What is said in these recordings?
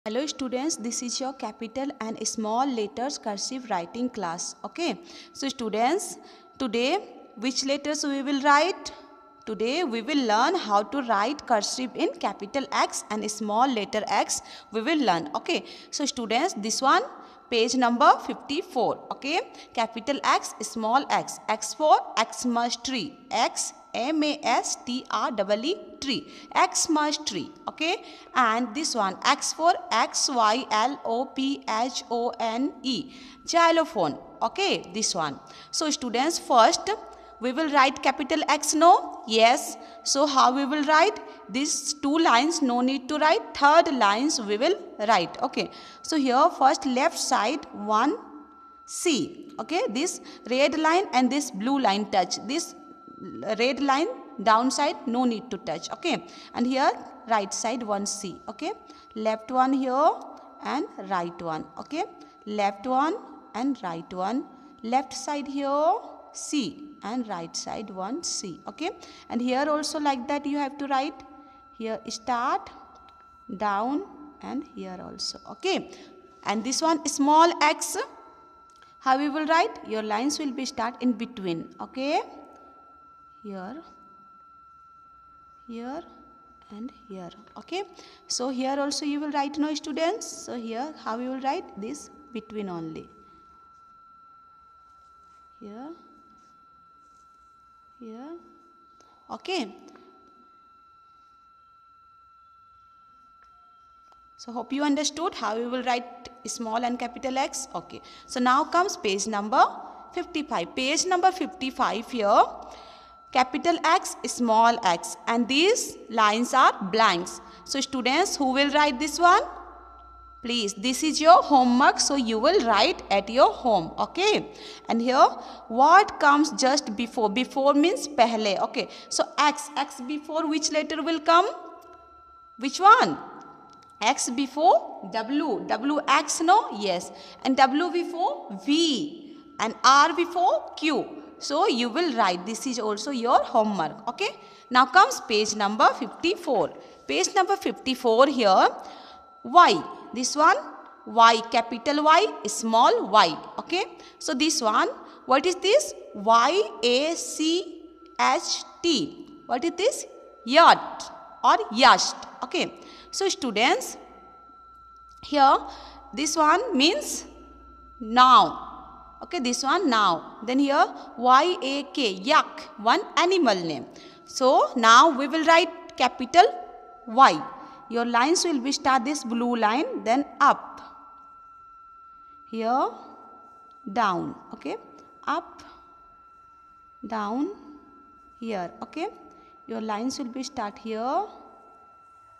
Hello students, this is your capital and small letters cursive writing class. Okay, so students, today which letters we will write? Today we will learn how to write cursive in capital X and small letter X we will learn. Okay, so students, this one page number 54. Okay, capital X, small x, X for Xmas tree, X MASTREE tree, Xmas tree. Okay, and this one X for XYLOPHONE, xylophone. Okay, this one. So students, first we will write capital X. No? Yes. So how we will write? These two lines no need to write. Third lines we will write. Okay. So here first left side one C. Okay. This red line and this blue line touch. This red line downside no need to touch. Okay. And here right side one C. Okay. Left one here and right one. Okay. Left one and right one. Left side here C and right side one C. Okay, and here also like that you have to write. Here start, down, and here also. Okay, and this one small x, how we will write? Your lines will be start in between. Okay, here, here, and here. Okay, so here also you will write, no students. So here how you will write? This between only. Here, here. Okay, so hope you understood how we will write small and capital X. Okay, so now comes page number 55. Page number 55 here, capital X, small x, and these lines are blanks. So students, who will write this one? Please, this is your homework, so you will write at your home. Okay, and here what comes just before? Before means pehle. Okay, so x before which letter will come? Which one? X before W X, no? Yes, and W before V and R before Q. So you will write. This is also your homework. Okay, now comes page number 54. Page number 54 here, Y. This one, Y, capital Y, small y. Okay, so this one, what is this? YACHT. What is this? Yacht or yasht. Okay, so students, here this one means now. Okay, this one now. Then here YAK, yak, one animal name. So now we will write capital Y. Your lines will be start this blue line, then up, here, down. Okay, up, down, here. Okay, your lines will be start here,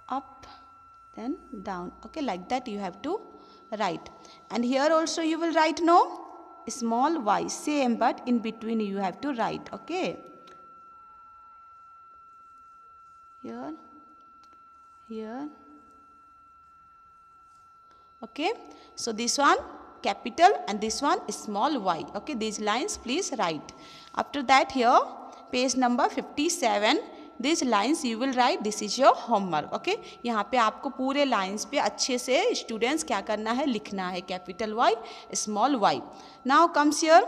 up, then down. Okay, like that you have to write. And here also you will write, no, small y, same, but in between you have to write. Okay, here, here. Okay, so this one capital and this one small y. Okay, these lines please write. After that here page number 57, these lines you will write. This is your homework. Okay, यहाँ पे आपको पूरे lines पे अच्छे से students क्या करना है? लिखना है capital Y, small y. Now comes here,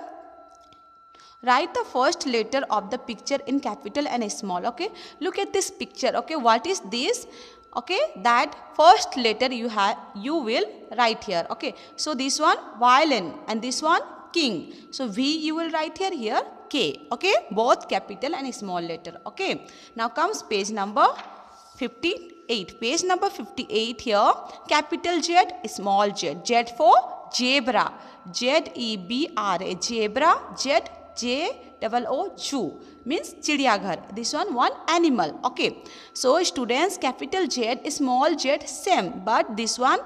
write the first letter of the picture in capital and small. Okay, look at this picture. Okay, what is this? Okay, that first letter you will write here. Okay, so this one violin and this one king. So V you will write here K. Okay, both capital and small letter. Okay, now comes page number 58. Page number 58 here, capital Z, small z. Z for zebra, ZEBRA, zebra. Z JOO, zoo means चिड़ियाघर. This one animal. Okay, so students, capital Z, small z, same, but this one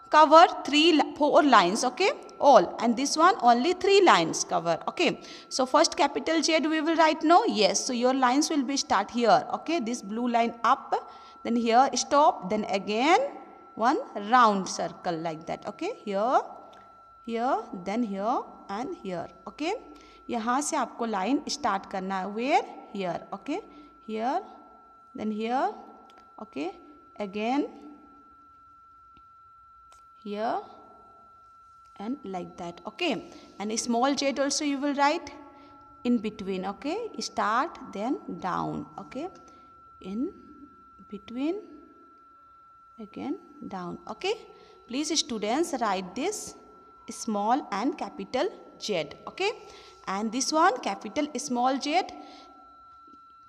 cover 4 lines. Okay, all, and this one only 3 lines cover. Okay, so first capital Z we will write, no? Yes, so your lines will be start here. Okay, this blue line up, then here stop, then again one round circle like that. Okay, here, here, then here and here. Okay, यहाँ से आपको line start करना है. Where? Here. Okay, here, then here. Okay, again, here and like that. Okay, and a small z also you will write in between. Okay, start then down. Okay, in between, again down. Okay, please students write this small and capital Z. Okay, and this one capital small Z.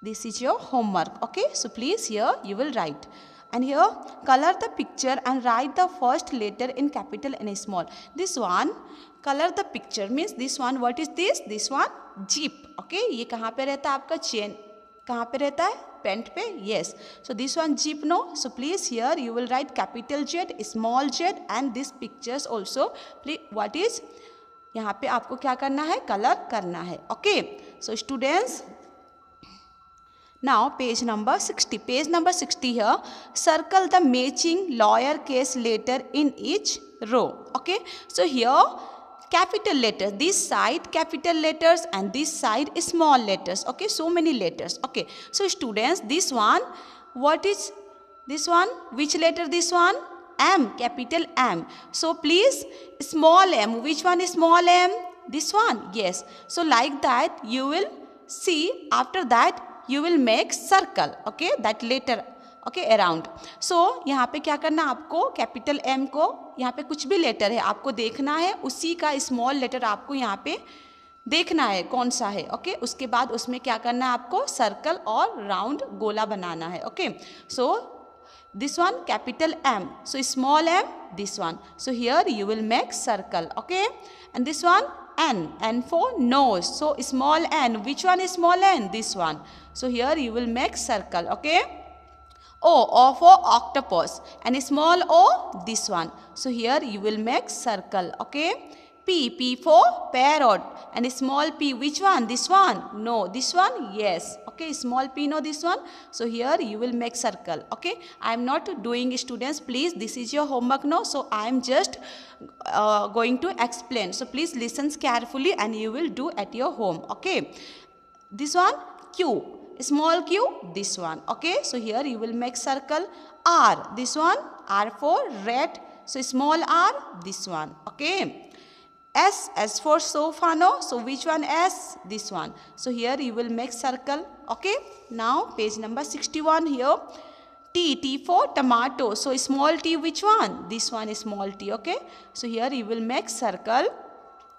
This is your homework. Okay, so please here you will write. And here color the picture and write the first letter in capital and small. This one color the picture means this one, what is this? This one jeep. Okay, ये कहाँ पे रहता है आपका chain, कहाँ पे रहता है? पेंट पे. Yes, so this one jeep. No, so please here you will write capital Z, small z and this pictures also. Please, what is यहाँ पे आपको क्या करना है? कलर करना है. Okay, so students, now page number 60. Page number 60 here. Circle the matching lowercase letter in each row. Okay. So here capital letters. This side capital letters and this side small letters. Okay. So many letters. Okay. So students, this one, what is this one? Which letter this one? M. Capital M. So please small m. Which one is small m? This one. Yes. So like that you will see. After that you will make circle. Okay, that letter. Okay, around. So यहाँ पे क्या करना आपको? Capital M को यहाँ पे कुछ भी लेटर है आपको देखना है, उसी का स्मॉल लेटर आपको यहाँ पे देखना है कौन सा है. ओके, उसके बाद उसमें क्या करना है आपको? सर्कल और राउंड गोला बनाना है. Okay, so this one capital M, so small m, this one. So here you will make circle. Okay, and this one N for nose, so small n. Which one is small n? This one. So here you will make circle. Okay, O for octopus and small o, this one. So here you will make circle. Okay, P for parrot and small p. Which one? This one? No, this one? Yes. Okay, small p, no, this one. So here you will make circle. Okay, I am not doing, students, please, this is your homework, no. So I am just going to explain. So please listen carefully and you will do at your home. Okay, this one Q, small q, this one. Okay, so here you will make circle. R, this one, R for red, so small r, this one. Okay, S for sofa, no, so which one S? This one. So here you will make circle. Okay, now page number 61 here. T for tomato, so small t, which one? This one is small t. Okay, so here you will make circle.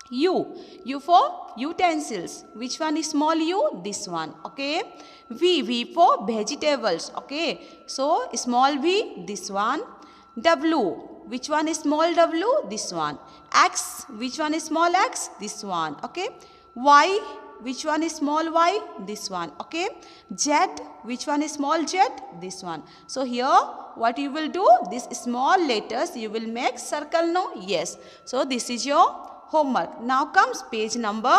U for utensils, which one is small u? This one. Okay, V for vegetables. Okay, so small v, this one. W, which one is small w? This one. X, which one is small x? This one. Okay, Y, which one is small y? This one. Okay, Z, which one is small z? This one. So here what you will do? These small letters you will make circle, no? Yes. So this is your homework. Now comes page number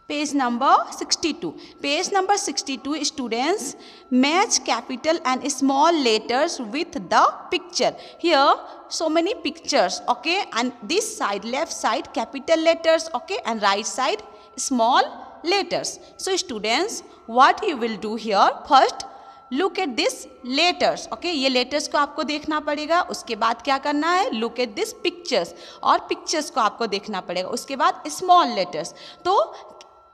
62. Page number 62, students, match capital and small letters with the picture. Here so many pictures. Okay, and this side, left side capital letters. Okay, and right side small letters. So students, what you will do here? First look at this letters. Okay, ये letters को आपको देखना पड़ेगा. उसके बाद क्या करना है? Look at this pictures, और pictures को आपको देखना पड़ेगा. उसके बाद small letters. तो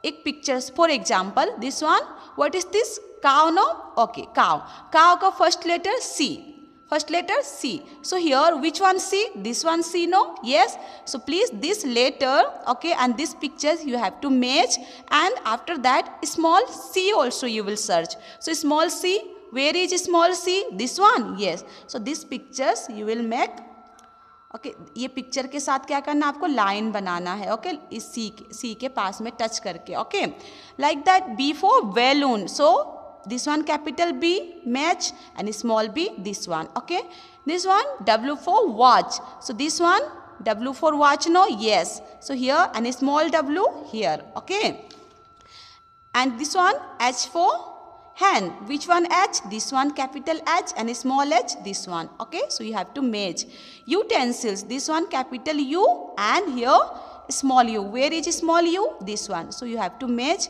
एक pictures, for example, this one, what is this? Cow, no? Okay, cow. Cow का first letter C. First letter C. So here which one C? This one C, no? Yes. So please this letter, okay, and this pictures you have to match, and after that small c also you will search. So small c, where is small c? This one? Yes. So these pictures you will make. Okay, ये picture के साथ क्या करना आपको? Line बनाना है. Okay, इस सी के पास में टच करके. Okay, like that. B for balloon, so this one capital B, match, and small B, this one. Okay, this one. W for watch, so this one. W for watch, no? Yes. So here and small W here. Okay, and this one. H for hen, which one H? This one capital H, and small h, this one. Okay, so you have to match. Utensils, this one capital U, and here small u. Where is small u? This one. So you have to match.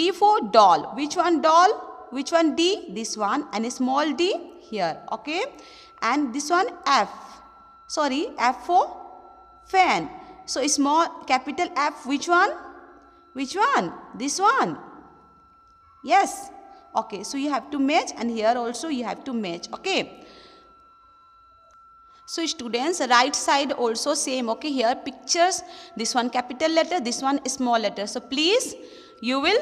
D for doll, which one doll? Which one D? This one, and small d here. Okay, and this one F. Sorry, F for fan. So small capital F, which one? Which one? This one. Yes. Okay, so you have to match, and here also you have to match. Okay. So students, right side also same. Okay, here pictures, this one capital letter, this one small letter. So please, you will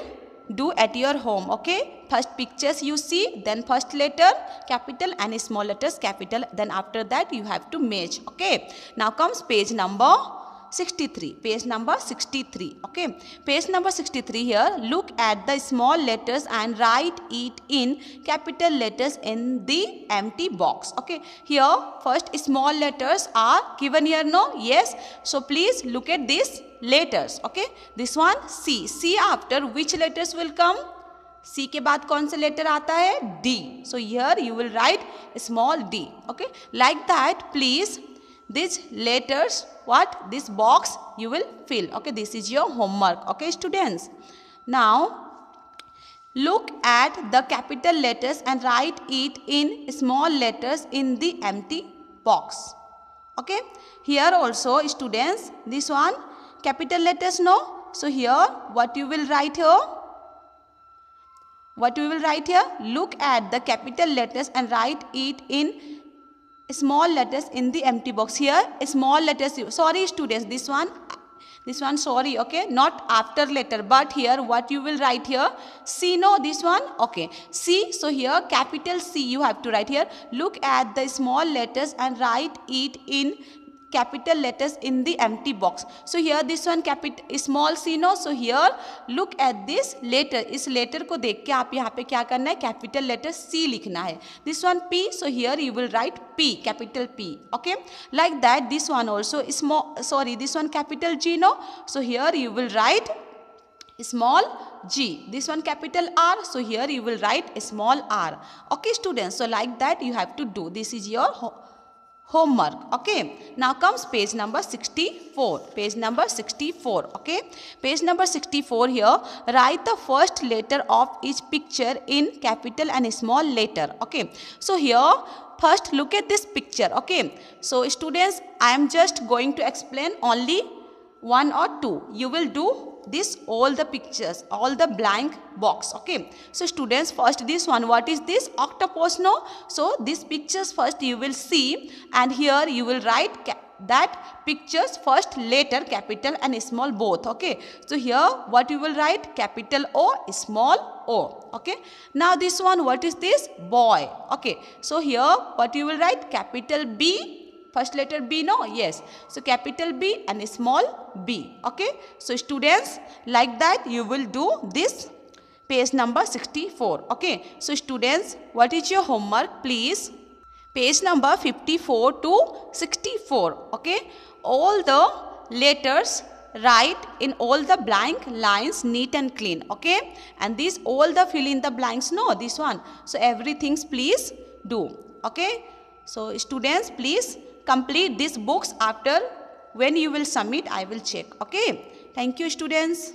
do at your home. Okay, first pictures you see, then first letter capital and small letters capital, then after that you have to match. Okay, now comes page number 63. Page number 63. Okay, page number 63. Here, look at the small letters and write it in capital letters in the empty box. Okay, here first small letters are given here. No? Yes. So please look at these letters. Okay, this one C. C after which letters will come? C के बाद कौन सा letter आता है? D. So here you will write small d. Okay, like that. Please, these letters, what? This box you will fill. Okay, this is your homework. Okay, students. Now, look at the capital letters and write it in small letters in the empty box. Okay, here also students, this one capital letters, no? So here, what you will write here? What we will write here? Look at the capital letters and write it in small letters in the empty box. Here small letters, sorry students, this one sorry, okay, not after letter, but here what you will write here? C, no, this one, okay, C. So here capital C you have to write here. Look at the small letters and write it in capital letters in the empty box. So here this one capital small c, no? So here look at this letter. इस letter को देख के आप यहाँ पे क्या करना है? Capital letter C लिखना है. This one P. So here you will write P, capital P. Okay, like that. This one also small. Sorry, this one capital G, no? So here you will write small g. This one capital R. So here you will write small r. Okay, students. So like that you have to do. This is your homework. Okay, now comes page number 64. Page number 64. Okay, page number 64. Here write the first letter of each picture in capital and small letter. Okay, so here first look at this picture. Okay, so students, I am just going to explain only one or two. You will do this all the pictures, all the blank box. Okay, so students, first this one, what is this? Octopus, no? So these pictures first you will see, and here you will write that pictures first letter capital and small both. Okay, so here what you will write? Capital O, small o. Okay, now this one, what is this? Boy. Okay, so here what you will write? Capital B, first letter B, no? Yes. So capital B and small b. Okay. So students, like that you will do this page number 64. Okay. So students, what is your homework? Please, page number 54 to 64. Okay. All the letters write in all the blank lines neat and clean. Okay. And these all the fill in the blanks, no? This one. So everything please do. Okay. So students, please complete these books. After when you will submit, I will check. Okay, thank you students.